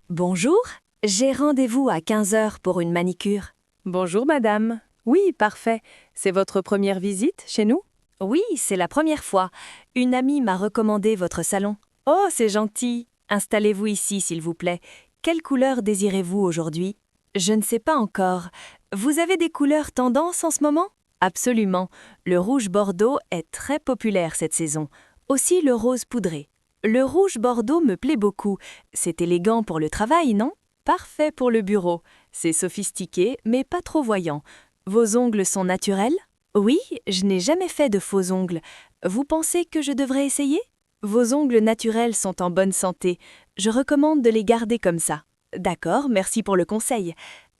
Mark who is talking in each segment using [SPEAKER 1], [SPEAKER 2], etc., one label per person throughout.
[SPEAKER 1] Bonjour, j'ai rendez-vous à 15 heures pour une manicure.
[SPEAKER 2] Bonjour madame. Oui, parfait. C'est votre première visite chez nous?
[SPEAKER 1] Oui, c'est la première fois. Une amie m'a recommandé votre salon.
[SPEAKER 2] Oh, c'est gentil.
[SPEAKER 1] Installez-vous ici, s'il vous plaît. Quelle couleur désirez-vous aujourd'hui? Je ne sais pas encore. Vous avez des couleurs tendance en ce moment? Absolument. Le rouge bordeaux est très populaire cette saison. Aussi le rose poudré. Le rouge bordeaux me plaît beaucoup. C'est élégant pour le travail, non? Parfait pour le bureau. C'est sophistiqué, mais pas trop voyant. Vos ongles sont naturels? Oui, je n'ai jamais fait de faux ongles. Vous pensez que je devrais essayer? Vos ongles naturels sont en bonne santé. Je recommande de les garder comme ça. D'accord, merci pour le conseil.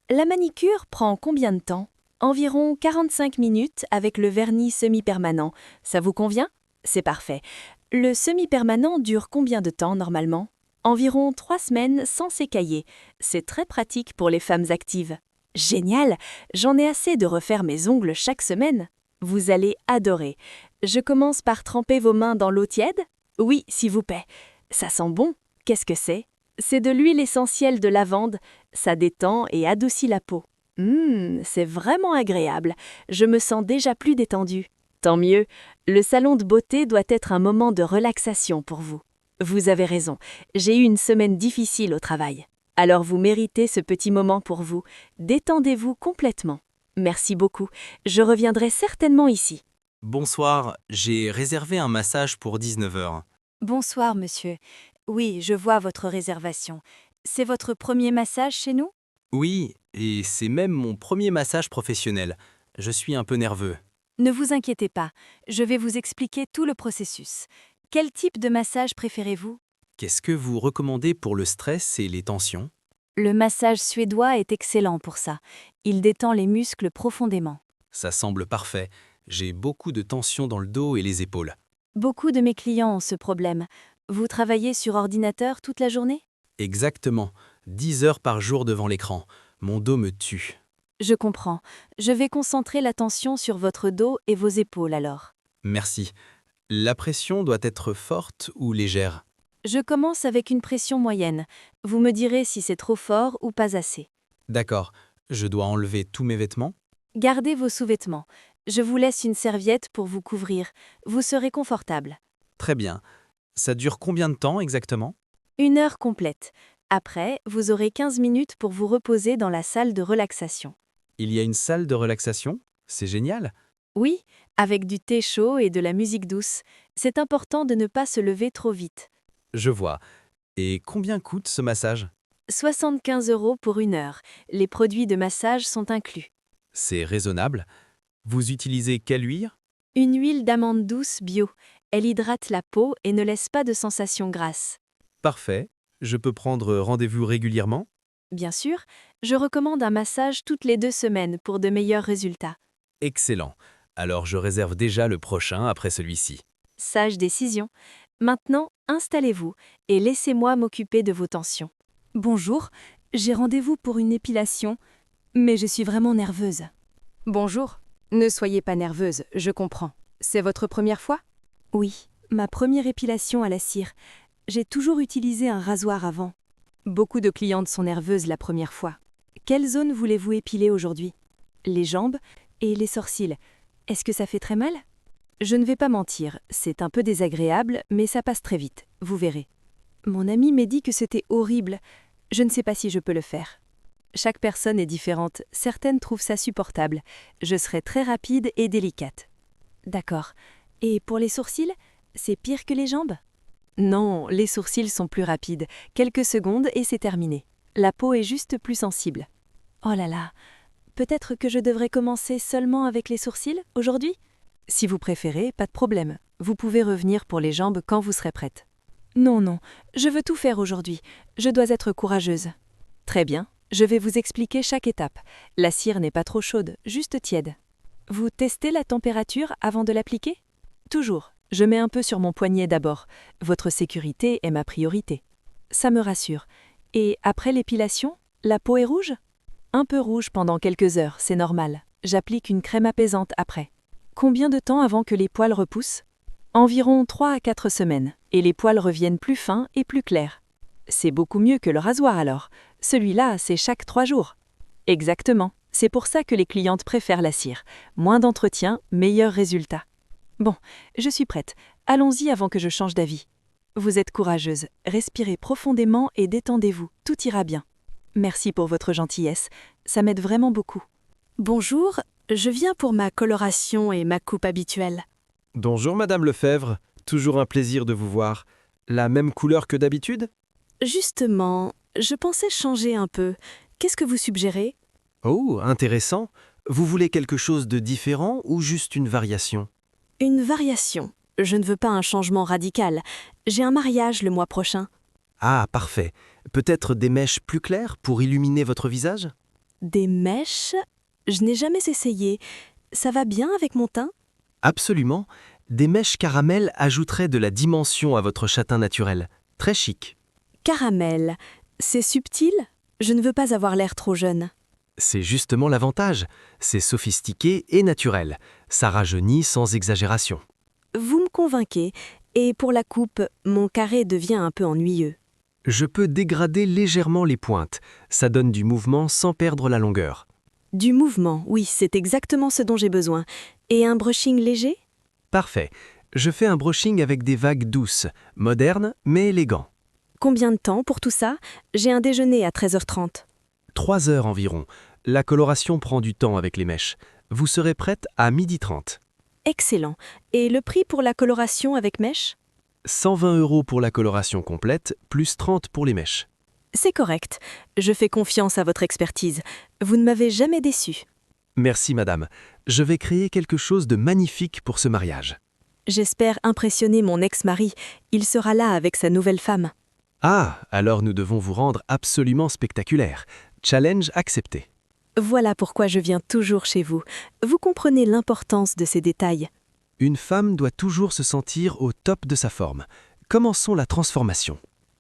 [SPEAKER 1] La manicure prend combien de temps? Environ 45 minutes avec le vernis semi-permanent. Ça vous convient? C'est parfait. Le semi-permanent dure combien de temps normalement? Environ 3 semaines sans s'écailler. C'est très pratique pour les femmes actives. Génial! J'en ai assez de refaire mes ongles chaque semaine. Vous allez adorer. Je commence par tremper vos mains dans l'eau tiède? Oui, s'il vous plaît. Ça sent bon. Qu'est-ce que c'est? C'est de l'huile essentielle de lavande. Ça détend et adoucit la peau. C'est vraiment agréable. Je me sens déjà plus détendue. Tant mieux. Le salon de beauté doit être un moment de relaxation pour vous. Vous avez raison. J'ai eu une semaine difficile au travail. Alors vous méritez ce petit moment pour vous. Détendez-vous complètement. Merci beaucoup. Je reviendrai certainement ici.
[SPEAKER 3] Bonsoir, j'ai réservé un massage pour 19 heures.
[SPEAKER 1] Bonsoir, monsieur. Oui, je vois votre réservation. C'est votre premier massage chez nous?
[SPEAKER 3] Oui, et c'est même mon premier massage professionnel. Je suis un peu nerveux.
[SPEAKER 1] Ne vous inquiétez pas, je vais vous expliquer tout le processus. Quel type de massage préférez-vous?
[SPEAKER 3] Qu'est-ce que vous recommandez pour le stress et les tensions?
[SPEAKER 1] Le massage suédois est excellent pour ça. Il détend les muscles profondément.
[SPEAKER 3] Ça semble parfait. J'ai beaucoup de tensions dans le dos et les épaules.
[SPEAKER 1] Beaucoup de mes clients ont ce problème. Vous travaillez sur ordinateur toute la journée?
[SPEAKER 3] Exactement. 10 heures par jour devant l'écran. Mon dos me tue.
[SPEAKER 1] Je comprends. Je vais concentrer l'attention sur votre dos et vos épaules alors.
[SPEAKER 3] Merci. La pression doit être forte ou légère?
[SPEAKER 1] Je commence avec une pression moyenne. Vous me direz si c'est trop fort ou pas assez.
[SPEAKER 3] D'accord. Je dois enlever tous mes vêtements?
[SPEAKER 1] Gardez vos sous-vêtements. Je vous laisse une serviette pour vous couvrir. Vous serez confortable.
[SPEAKER 3] Très bien. Ça dure combien de temps exactement?
[SPEAKER 1] 1 heure complète. Après, vous aurez 15 minutes pour vous reposer dans la salle de relaxation.
[SPEAKER 3] Il y a une salle de relaxation? C'est génial.
[SPEAKER 1] Oui, avec du thé chaud et de la musique douce. C'est important de ne pas se lever trop vite.
[SPEAKER 3] Je vois. Et combien coûte ce massage?
[SPEAKER 1] 75 € pour 1 heure. Les produits de massage sont inclus.
[SPEAKER 3] C'est raisonnable. Vous utilisez quelle huile?
[SPEAKER 1] Une huile d'amande douce bio. Elle hydrate la peau et ne laisse pas de sensation grasse.
[SPEAKER 3] Parfait. Je peux prendre rendez-vous régulièrement?
[SPEAKER 1] Bien sûr, je recommande un massage toutes les 2 semaines pour de meilleurs résultats.
[SPEAKER 3] Excellent. Alors je réserve déjà le prochain après celui-ci.
[SPEAKER 1] Sage décision. Maintenant, installez-vous et laissez-moi m'occuper de vos tensions. Bonjour, j'ai rendez-vous pour une épilation, mais je suis vraiment nerveuse.
[SPEAKER 2] Bonjour. Ne soyez pas nerveuse, je comprends. C'est votre première fois?
[SPEAKER 1] Oui, ma première épilation à la cire. J'ai toujours utilisé un rasoir avant.
[SPEAKER 2] Beaucoup de clientes sont nerveuses la première fois.
[SPEAKER 1] Quelle zone voulez-vous épiler aujourd'hui? Les jambes et les sourcils. Est-ce que ça fait très mal? Je ne vais pas mentir, c'est un peu désagréable, mais ça passe très vite, vous verrez. Mon amie m'a dit que c'était horrible. Je ne sais pas si je peux le faire. Chaque personne est différente, certaines trouvent ça supportable. Je serai très rapide et délicate. D'accord. Et pour les sourcils, c'est pire que les jambes? Non, les sourcils sont plus rapides. Quelques secondes et c'est terminé. La peau est juste plus sensible. Oh là là, peut-être que je devrais commencer seulement avec les sourcils aujourd'hui? Si vous préférez, pas de problème. Vous pouvez revenir pour les jambes quand vous serez prête. Non, non, je veux tout faire aujourd'hui. Je dois être courageuse. Très bien, je vais vous expliquer chaque étape. La cire n'est pas trop chaude, juste tiède. Vous testez la température avant de l'appliquer? Toujours. Je mets un peu sur mon poignet d'abord. Votre sécurité est ma priorité. Ça me rassure. Et après l'épilation, la peau est rouge? Un peu rouge pendant quelques heures, c'est normal. J'applique une crème apaisante après. Combien de temps avant que les poils repoussent? Environ 3 à 4 semaines, et les poils reviennent plus fins et plus clairs. C'est beaucoup mieux que le rasoir alors. Celui-là, c'est chaque 3 jours. Exactement. C'est pour ça que les clientes préfèrent la cire. Moins d'entretien, meilleur résultat. Bon, je suis prête. Allons-y avant que je change d'avis. Vous êtes courageuse. Respirez profondément et détendez-vous. Tout ira bien. Merci pour votre gentillesse. Ça m'aide vraiment beaucoup.
[SPEAKER 4] Bonjour, je viens pour ma coloration et ma coupe habituelle.
[SPEAKER 5] Bonjour Madame Lefebvre, toujours un plaisir de vous voir. La même couleur que d'habitude?
[SPEAKER 4] Justement, je pensais changer un peu. Qu'est-ce que vous suggérez?
[SPEAKER 5] Oh, intéressant. Vous voulez quelque chose de différent ou juste une variation?
[SPEAKER 4] Une variation. Je ne veux pas un changement radical. J'ai un mariage le mois prochain.
[SPEAKER 5] Ah, parfait. Peut-être des mèches plus claires pour illuminer votre visage?
[SPEAKER 4] Des mèches? Je n'ai jamais essayé. Ça va bien avec mon teint?
[SPEAKER 5] Absolument. Des mèches caramel ajouteraient de la dimension à votre châtain naturel. Très chic.
[SPEAKER 4] Caramel. C'est subtil? Je ne veux pas avoir l'air trop jeune.
[SPEAKER 5] C'est justement l'avantage. C'est sophistiqué et naturel. Ça rajeunit sans exagération.
[SPEAKER 4] Vous me convainquez. Et pour la coupe, mon carré devient un peu ennuyeux.
[SPEAKER 5] Je peux dégrader légèrement les pointes. Ça donne du mouvement sans perdre la longueur.
[SPEAKER 4] Du mouvement, oui, c'est exactement ce dont j'ai besoin. Et un brushing léger?
[SPEAKER 5] Parfait. Je fais un brushing avec des vagues douces, modernes mais élégants.
[SPEAKER 4] Combien de temps pour tout ça? J'ai un déjeuner à 13h30.
[SPEAKER 5] 3 heures environ. La coloration prend du temps avec les mèches. Vous serez prête à 12h30.
[SPEAKER 4] Excellent. Et le prix pour la coloration avec mèche?
[SPEAKER 5] 120 € pour la coloration complète, plus 30 pour les mèches.
[SPEAKER 4] C'est correct. Je fais confiance à votre expertise. Vous ne m'avez jamais déçu.
[SPEAKER 5] Merci madame. Je vais créer quelque chose de magnifique pour ce mariage.
[SPEAKER 4] J'espère impressionner mon ex-mari. Il sera là avec sa nouvelle femme.
[SPEAKER 5] Ah, alors nous devons vous rendre absolument spectaculaire. Challenge accepté.
[SPEAKER 4] Voilà pourquoi je viens toujours chez vous. Vous comprenez l'importance de ces détails.
[SPEAKER 5] Une femme doit toujours se sentir au top de sa forme. Commençons la transformation.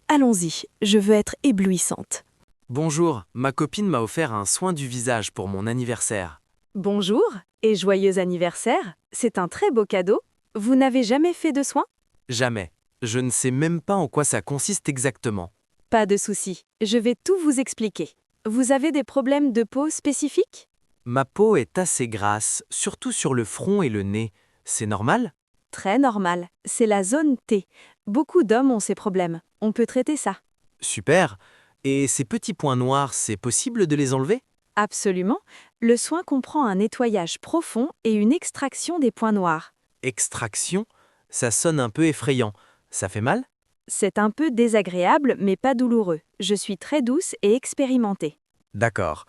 [SPEAKER 4] Allons-y, je veux être éblouissante.
[SPEAKER 3] Bonjour, ma copine m'a offert un soin du visage pour mon anniversaire.
[SPEAKER 1] Bonjour et joyeux anniversaire. C'est un très beau cadeau. Vous n'avez jamais fait de soins?
[SPEAKER 3] Jamais. Je ne sais même pas en quoi ça consiste exactement.
[SPEAKER 1] Pas de souci. Je vais tout vous expliquer. Vous avez des problèmes de peau spécifiques?
[SPEAKER 3] Ma peau est assez grasse, surtout sur le front et le nez. C'est normal?
[SPEAKER 1] Très normal. C'est la zone T. Beaucoup d'hommes ont ces problèmes. On peut traiter ça.
[SPEAKER 3] Super. Et ces petits points noirs, c'est possible de les enlever?
[SPEAKER 1] Absolument. Le soin comprend un nettoyage profond et une extraction des points noirs.
[SPEAKER 3] Extraction? Ça sonne un peu effrayant. Ça fait mal?
[SPEAKER 1] C'est un peu désagréable, mais pas douloureux. Je suis très douce et expérimentée.
[SPEAKER 3] D'accord.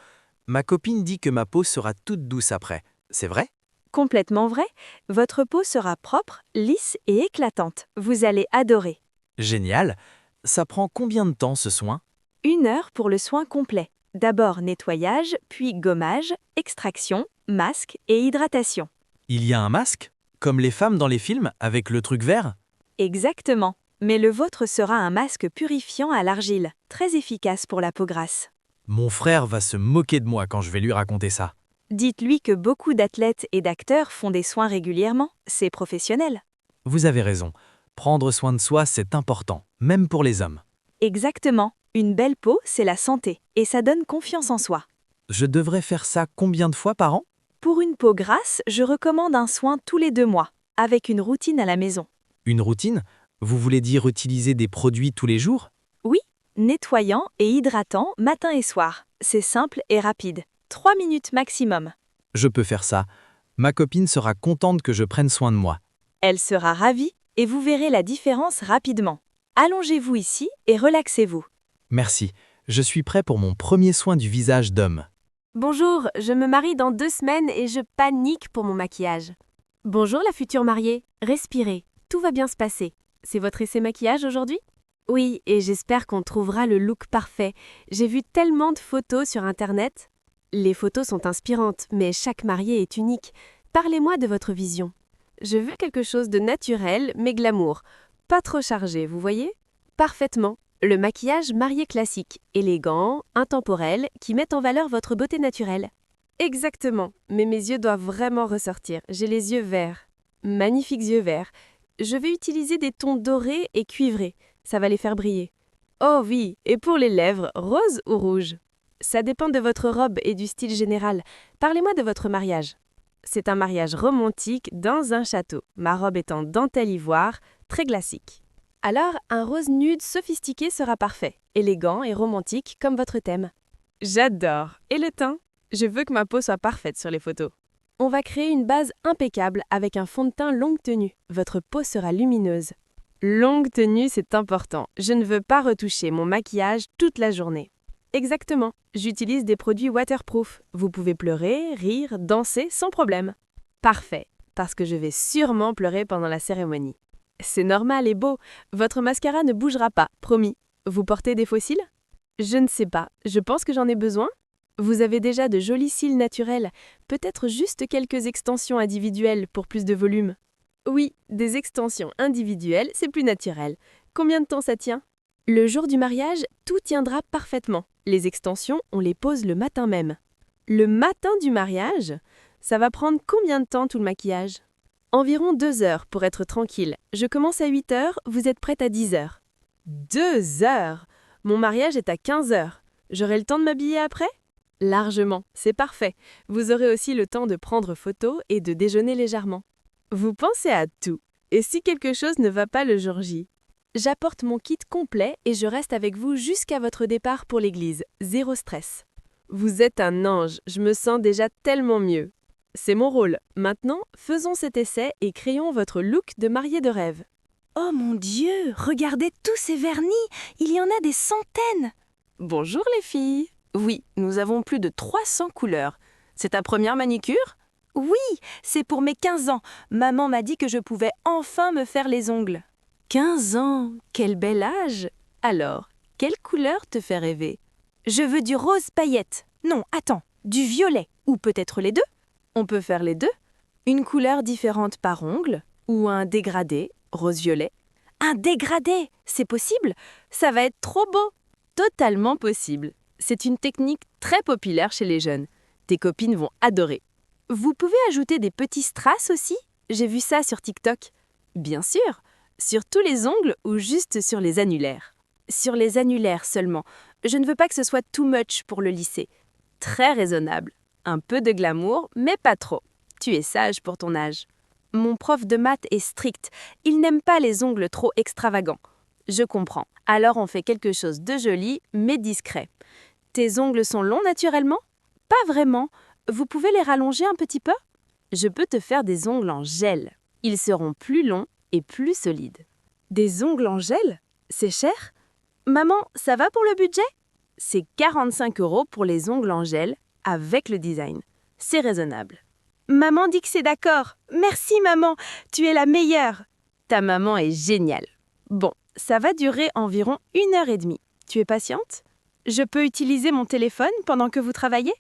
[SPEAKER 3] Ma copine dit que ma peau sera toute douce après. C'est vrai?
[SPEAKER 1] Complètement vrai. Votre peau sera propre, lisse et éclatante. Vous allez adorer.
[SPEAKER 3] Génial. Ça prend combien de temps ce soin?
[SPEAKER 1] 1 heure pour le soin complet. D'abord nettoyage, puis gommage, extraction, masque et hydratation.
[SPEAKER 3] Il y a un masque? Comme les femmes dans les films, avec le truc vert?
[SPEAKER 1] Exactement. Mais le vôtre sera un masque purifiant à l'argile, très efficace pour la peau grasse.
[SPEAKER 3] Mon frère va se moquer de moi quand je vais lui raconter ça.
[SPEAKER 1] Dites-lui que beaucoup d'athlètes et d'acteurs font des soins régulièrement. C'est professionnel.
[SPEAKER 3] Vous avez raison. Prendre soin de soi, c'est important, même pour les hommes.
[SPEAKER 1] Exactement. Une belle peau, c'est la santé, et ça donne confiance en soi.
[SPEAKER 3] Je devrais faire ça combien de fois par an?
[SPEAKER 1] Pour une peau grasse, je recommande un soin tous les 2 mois, avec une routine à la maison.
[SPEAKER 3] Une routine? Vous voulez dire utiliser des produits tous les jours?
[SPEAKER 1] Oui, nettoyant et hydratant matin et soir. C'est simple et rapide. 3 minutes maximum.
[SPEAKER 3] Je peux faire ça. Ma copine sera contente que je prenne soin de moi.
[SPEAKER 1] Elle sera ravie et vous verrez la différence rapidement. Allongez-vous ici et relaxez-vous.
[SPEAKER 3] Merci. Je suis prêt pour mon premier soin du visage d'homme.
[SPEAKER 6] Bonjour, je me marie dans 2 semaines et je panique pour mon maquillage. Bonjour la future mariée, respirez, tout va bien se passer. C'est votre essai maquillage aujourd'hui? Oui, et j'espère qu'on trouvera le look parfait. J'ai vu tellement de photos sur Internet. Les photos sont inspirantes, mais chaque mariée est unique. Parlez-moi de votre vision. Je veux quelque chose de naturel, mais glamour. Pas trop chargé, vous voyez? Parfaitement. Le maquillage marié classique, élégant, intemporel, qui met en valeur votre beauté naturelle. Exactement, mais mes yeux doivent vraiment ressortir. J'ai les yeux verts. Magnifiques yeux verts. Je vais utiliser des tons dorés et cuivrés. Ça va les faire briller. Oh oui, et pour les lèvres, rose ou rouge? Ça dépend de votre robe et du style général. Parlez-moi de votre mariage. C'est un mariage romantique dans un château. Ma robe est en dentelle ivoire, très classique. Alors, un rose nude sophistiqué sera parfait, élégant et romantique comme votre thème. J'adore. Et le teint? Je veux que ma peau soit parfaite sur les photos. On va créer une base impeccable avec un fond de teint longue tenue. Votre peau sera lumineuse. Longue tenue, c'est important. Je ne veux pas retoucher mon maquillage toute la journée. Exactement. J'utilise des produits waterproof. Vous pouvez pleurer, rire, danser sans problème. Parfait, parce que je vais sûrement pleurer pendant la cérémonie. C'est normal et beau. Votre mascara ne bougera pas, promis. Vous portez des faux cils? Je ne sais pas. Je pense que j'en ai besoin. Vous avez déjà de jolis cils naturels. Peut-être juste quelques extensions individuelles pour plus de volume. Oui, des extensions individuelles, c'est plus naturel. Combien de temps ça tient? Le jour du mariage, tout tiendra parfaitement. Les extensions, on les pose le matin même. Le matin du mariage? Ça va prendre combien de temps tout le maquillage? Environ 2 heures pour être tranquille. Je commence à 8 heures, vous êtes prête à 10 heures. 2 heures? Mon mariage est à 15 heures. J'aurai le temps de m'habiller après? Largement, c'est parfait. Vous aurez aussi le temps de prendre photo et de déjeuner légèrement. Vous pensez à tout. Et si quelque chose ne va pas le jour J? J'apporte mon kit complet et je reste avec vous jusqu'à votre départ pour l'église. Zéro stress. Vous êtes un ange, je me sens déjà tellement mieux. C'est mon rôle. Maintenant, faisons cet essai et créons votre look de mariée de rêve.
[SPEAKER 1] Oh mon Dieu, regardez tous ces vernis, il y en a des centaines.
[SPEAKER 7] Bonjour les filles. Oui, nous avons plus de 300 couleurs. C'est ta première manicure?
[SPEAKER 1] Oui, c'est pour mes 15 ans. Maman m'a dit que je pouvais enfin me faire les ongles.
[SPEAKER 7] 15 ans, quel bel âge! Alors, quelle couleur te fait rêver?
[SPEAKER 1] Je veux du rose paillette. Non, attends, du violet. Ou peut-être les deux.
[SPEAKER 7] On peut faire les deux. Une couleur différente par ongle, ou un dégradé, rose-violet.
[SPEAKER 1] Un dégradé, c'est possible? Ça va être trop beau.
[SPEAKER 7] Totalement possible. C'est une technique très populaire chez les jeunes. Tes copines vont adorer.
[SPEAKER 1] Vous pouvez ajouter des petits strass aussi? J'ai vu ça sur TikTok.
[SPEAKER 7] Bien sûr, sur tous les ongles ou juste sur les annulaires.
[SPEAKER 1] Sur les annulaires seulement. Je ne veux pas que ce soit too much pour le lisser.
[SPEAKER 7] Très raisonnable. Un peu de glamour, mais pas trop. Tu es sage pour ton âge.
[SPEAKER 1] Mon prof de maths est strict. Il n'aime pas les ongles trop extravagants.
[SPEAKER 7] Je comprends. Alors on fait quelque chose de joli, mais discret. Tes ongles sont longs naturellement?
[SPEAKER 1] Pas vraiment. Vous pouvez les rallonger un petit peu?
[SPEAKER 7] Je peux te faire des ongles en gel. Ils seront plus longs et plus solides.
[SPEAKER 1] Des ongles en gel? C'est cher? Maman, ça va pour le budget?
[SPEAKER 7] C'est 45 € pour les ongles en gel avec le design. C'est raisonnable.
[SPEAKER 1] Maman dit que c'est d'accord. Merci maman, tu es la meilleure.
[SPEAKER 7] Ta maman est géniale.
[SPEAKER 1] Bon, ça va durer environ 1h30. Tu es patiente? Je peux utiliser mon téléphone pendant que vous travaillez?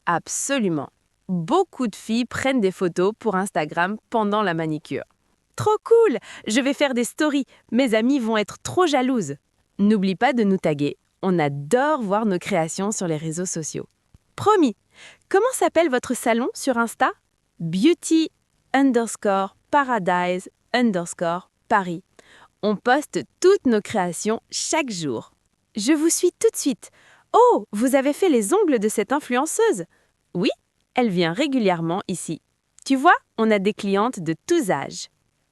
[SPEAKER 7] Absolument. Beaucoup de filles prennent des photos pour Instagram pendant la manicure.
[SPEAKER 1] Trop cool! Je vais faire des stories. Mes amies vont être trop jalouses.
[SPEAKER 7] N'oublie pas de nous taguer. On adore voir nos créations sur les réseaux sociaux.
[SPEAKER 1] Promis! Comment s'appelle votre salon sur Insta?
[SPEAKER 7] Beauty_paradise_Paris. On poste toutes nos créations chaque jour.
[SPEAKER 1] Je vous suis tout de suite. Oh, vous avez fait les ongles de cette influenceuse?
[SPEAKER 7] Oui, elle vient régulièrement ici. Tu vois, on a des clientes de tous âges.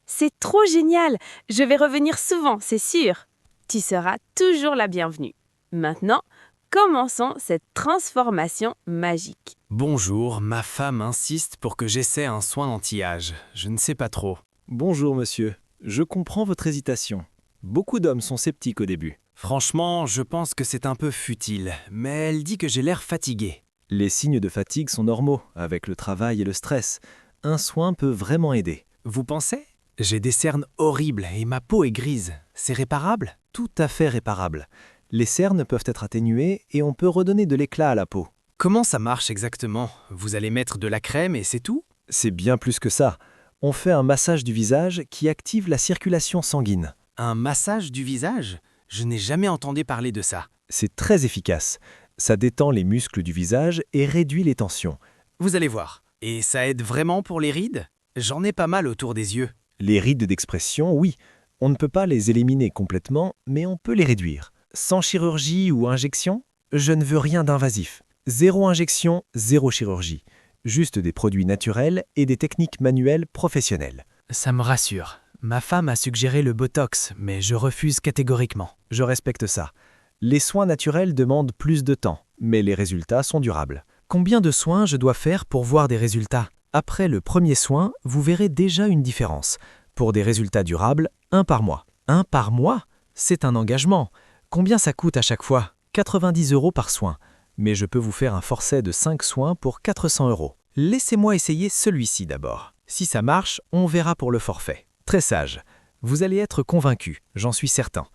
[SPEAKER 1] C'est trop génial! Je vais revenir souvent, c'est sûr.
[SPEAKER 7] Tu seras toujours la bienvenue. Maintenant, commençons cette transformation magique.
[SPEAKER 3] Bonjour, ma femme insiste pour que j'essaie un soin d'anti-âge. Je ne sais pas trop.
[SPEAKER 8] Bonjour monsieur, je comprends votre hésitation. Beaucoup d'hommes sont sceptiques au début.
[SPEAKER 3] Franchement, je pense que c'est un peu futile, mais elle dit que j'ai l'air fatigué.
[SPEAKER 8] Les signes de fatigue sont normaux, avec le travail et le stress. Un soin peut vraiment aider.
[SPEAKER 3] Vous pensez? J'ai des cernes horribles et ma peau est grise. C'est réparable?
[SPEAKER 8] Tout à fait réparable. Les cernes peuvent être atténuées et on peut redonner de l'éclat à la peau.
[SPEAKER 3] Comment ça marche exactement? Vous allez mettre de la crème et c'est tout?
[SPEAKER 8] C'est bien plus que ça. On fait un massage du visage qui active la circulation sanguine.
[SPEAKER 3] Un massage du visage? Je n'ai jamais entendu parler de ça.
[SPEAKER 8] C'est très efficace. Ça détend les muscles du visage et réduit les tensions.
[SPEAKER 3] Vous allez voir. Et ça aide vraiment pour les rides? J'en ai pas mal autour des yeux.
[SPEAKER 8] Les rides d'expression, oui. On ne peut pas les éliminer complètement, mais on peut les réduire. Sans chirurgie ou injection? Je ne veux rien d'invasif. 0 injection, 0 chirurgie. Juste des produits naturels et des techniques manuelles professionnelles.
[SPEAKER 9] Ça me rassure. Ma femme a suggéré le Botox, mais je refuse catégoriquement.
[SPEAKER 8] Je respecte ça. Les soins naturels demandent plus de temps, mais les résultats sont durables.
[SPEAKER 9] Combien de soins je dois faire pour voir des résultats?
[SPEAKER 8] Après le premier soin, vous verrez déjà une différence. Pour des résultats durables, 1 par mois.
[SPEAKER 9] 1 par mois? C'est un engagement. Combien ça coûte à chaque fois?
[SPEAKER 8] 90 € par soin. Mais je peux vous faire un forfait de 5 soins pour 400 €.
[SPEAKER 9] Laissez-moi essayer celui-ci d'abord. Si ça marche, on verra pour le forfait.
[SPEAKER 8] Très sage. Vous allez être convaincu, j'en suis certain.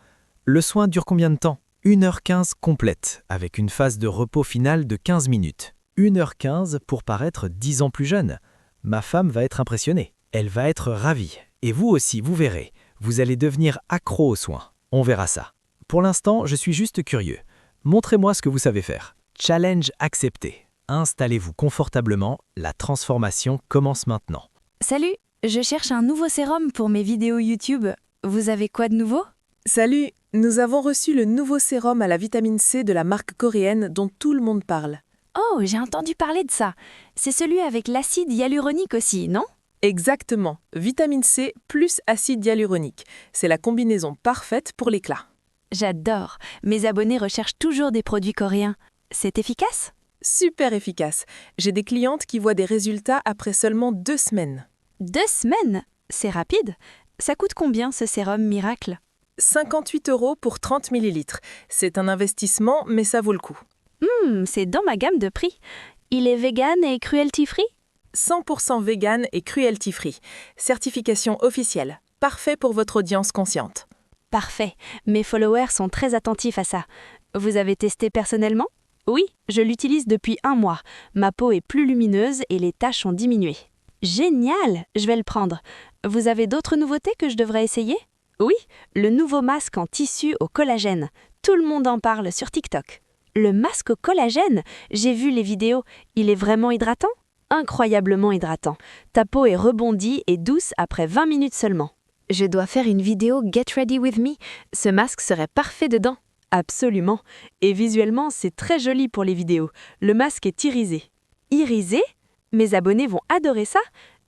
[SPEAKER 8] Le soin dure combien de temps? 1h15 complète, avec une phase de repos finale de 15 minutes. 1h15 pour paraître 10 ans plus jeune. Ma femme va être impressionnée. Elle va être ravie. Et vous aussi, vous verrez. Vous allez devenir accro aux soins. On verra ça. Pour l'instant, je suis juste curieux. Montrez-moi ce que vous savez faire. Challenge accepté. Installez-vous confortablement, la transformation commence maintenant.
[SPEAKER 1] Salut, je cherche un nouveau sérum pour mes vidéos YouTube. Vous avez quoi de nouveau?
[SPEAKER 10] Salut, nous avons reçu le nouveau sérum à la vitamine C de la marque coréenne dont tout le monde parle.
[SPEAKER 1] Oh, j'ai entendu parler de ça. C'est celui avec l'acide hyaluronique aussi, non?
[SPEAKER 10] Exactement, vitamine C plus acide hyaluronique. C'est la combinaison parfaite pour l'éclat.
[SPEAKER 1] J'adore. Mes abonnés recherchent toujours des produits coréens. C'est efficace?
[SPEAKER 10] Super efficace. J'ai des clientes qui voient des résultats après seulement 2 semaines.
[SPEAKER 1] 2 semaines? C'est rapide. Ça coûte combien ce sérum miracle?
[SPEAKER 10] 58 € pour 30 ml. C'est un investissement, mais ça vaut le coup.
[SPEAKER 1] C'est dans ma gamme de prix. Il est vegan et cruelty-free?
[SPEAKER 10] 100% vegan et cruelty-free. Certification officielle. Parfait pour votre audience consciente.
[SPEAKER 1] Parfait. Mes followers sont très attentifs à ça. Vous avez testé personnellement? Oui, je l'utilise depuis 1 mois. Ma peau est plus lumineuse et les taches ont diminué. Génial! Je vais le prendre. Vous avez d'autres nouveautés que je devrais essayer? Oui, le nouveau masque en tissu au collagène. Tout le monde en parle sur TikTok. Le masque au collagène? J'ai vu les vidéos. Il est vraiment hydratant? Incroyablement hydratant. Ta peau est rebondie et douce après 20 minutes seulement. Je dois faire une vidéo Get Ready With Me. Ce masque serait parfait dedans. Absolument. Et visuellement, c'est très joli pour les vidéos. Le masque est irisé. Irisé? Mes abonnés vont adorer ça.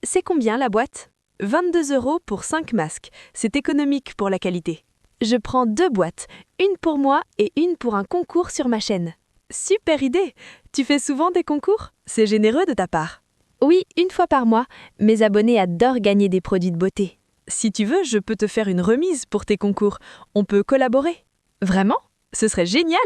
[SPEAKER 1] C'est combien la boîte? 22 € pour 5 masques. C'est économique pour la qualité. Je prends 2 boîtes, une pour moi et une pour un concours sur ma chaîne. Super idée! Tu fais souvent des concours? C'est généreux de ta part. Oui, 1 fois par mois. Mes abonnés adorent gagner des produits de beauté. Si tu veux, je peux te faire une remise pour tes concours. On peut collaborer. Vraiment? Ce serait génial!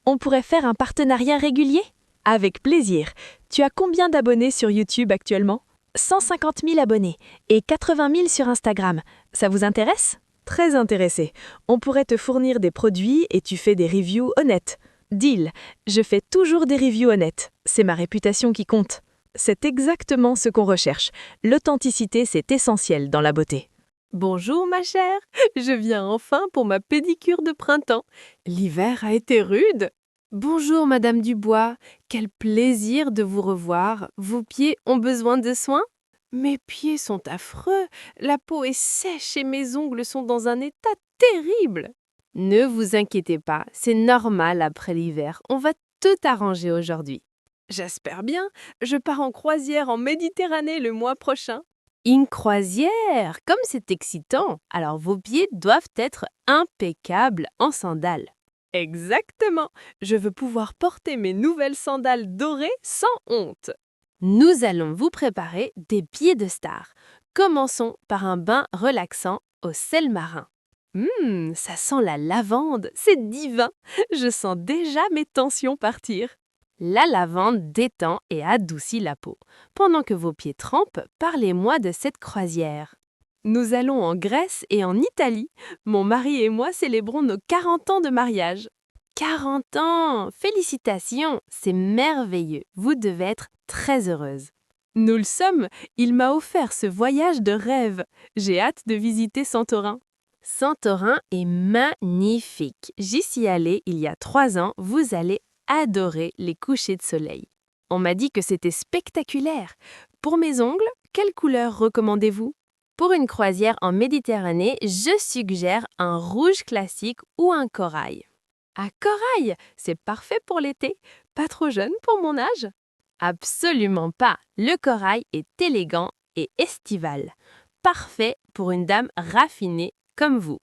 [SPEAKER 1] On pourrait faire un partenariat régulier? Avec plaisir. Tu as combien d'abonnés sur YouTube actuellement? 150 000 abonnés et 80 000 sur Instagram. Ça vous intéresse? Très intéressé. On pourrait te fournir des produits et tu fais des reviews honnêtes. Deal. Je fais toujours des reviews honnêtes. C'est ma réputation qui compte. C'est exactement ce qu'on recherche. L'authenticité, c'est essentiel dans la beauté.
[SPEAKER 6] Bonjour ma chère, je viens enfin pour ma pédicure de printemps. L'hiver a été rude. Bonjour Madame Dubois, quel plaisir de vous revoir. Vos pieds ont besoin de soins? Mes pieds sont affreux, la peau est sèche et mes ongles sont dans un état terrible. Ne vous inquiétez pas, c'est normal après l'hiver, on va tout arranger aujourd'hui. J'espère bien, je pars en croisière en Méditerranée le mois prochain. Une croisière, comme c'est excitant, alors vos pieds doivent être impeccables en sandales. Exactement, je veux pouvoir porter mes nouvelles sandales dorées sans honte. Nous allons vous préparer des pieds de star. Commençons par un bain relaxant au sel marin. Ça sent la lavande, c'est divin. Je sens déjà mes tensions partir. La lavande détend et adoucit la peau. Pendant que vos pieds trempent, parlez-moi de cette croisière. Nous allons en Grèce et en Italie. Mon mari et moi célébrons nos 40 ans de mariage. 40 ans! Félicitations! C'est merveilleux. Vous devez être très heureuse. Nous le sommes. Il m'a offert ce voyage de rêve. J'ai hâte de visiter Santorin. Santorin est magnifique. J'y suis allée il y a 3 ans. Vous allez adorer les couchers de soleil. On m'a dit que c'était spectaculaire. Pour mes ongles, quelle couleur recommandez-vous? Pour une croisière en Méditerranée, je suggère un rouge classique ou un corail. Ah, corail, c'est parfait pour l'été. Pas trop jeune pour mon âge?
[SPEAKER 7] Absolument pas. Le corail est élégant et estival. Parfait pour une dame raffinée comme vous.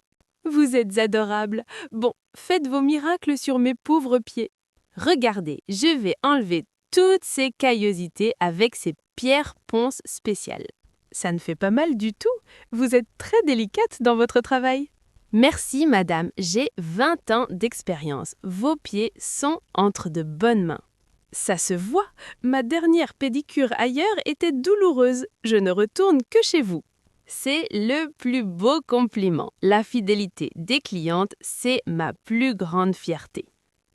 [SPEAKER 6] Vous êtes adorable. Bon, faites vos miracles sur mes pauvres pieds.
[SPEAKER 7] Regardez, je vais enlever toutes ces caillosités avec ces pierres ponces spéciales.
[SPEAKER 6] Ça ne fait pas mal du tout. Vous êtes très délicate dans votre travail.
[SPEAKER 7] Merci, madame. J'ai 20 ans d'expérience. Vos pieds sont entre de bonnes mains.
[SPEAKER 6] Ça se voit. Ma dernière pédicure ailleurs était douloureuse. Je ne retourne que chez vous.
[SPEAKER 7] C'est le plus beau compliment. La fidélité des clientes, c'est ma plus grande fierté.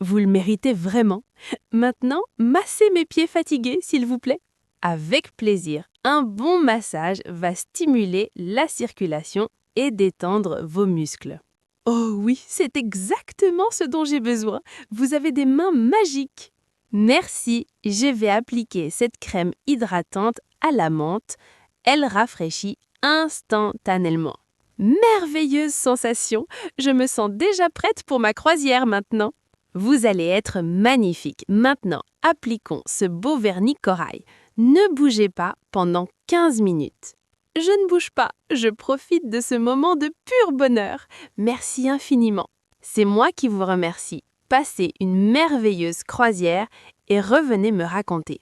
[SPEAKER 6] Vous le méritez vraiment. Maintenant, massez mes pieds fatigués, s'il vous plaît.
[SPEAKER 7] Avec plaisir. Un bon massage va stimuler la circulation et détendre vos muscles.
[SPEAKER 6] Oh oui, c'est exactement ce dont j'ai besoin. Vous avez des mains magiques.
[SPEAKER 7] Merci, je vais appliquer cette crème hydratante à la menthe. Elle rafraîchit instantanément.
[SPEAKER 6] Merveilleuse sensation. Je me sens déjà prête pour ma croisière maintenant.
[SPEAKER 7] Vous allez être magnifique. Maintenant, appliquons ce beau vernis corail. Ne bougez pas pendant 15 minutes.
[SPEAKER 6] Je ne bouge pas, je profite de ce moment de pur bonheur. Merci infiniment.
[SPEAKER 7] C'est moi qui vous remercie. Passez une merveilleuse croisière et revenez me raconter.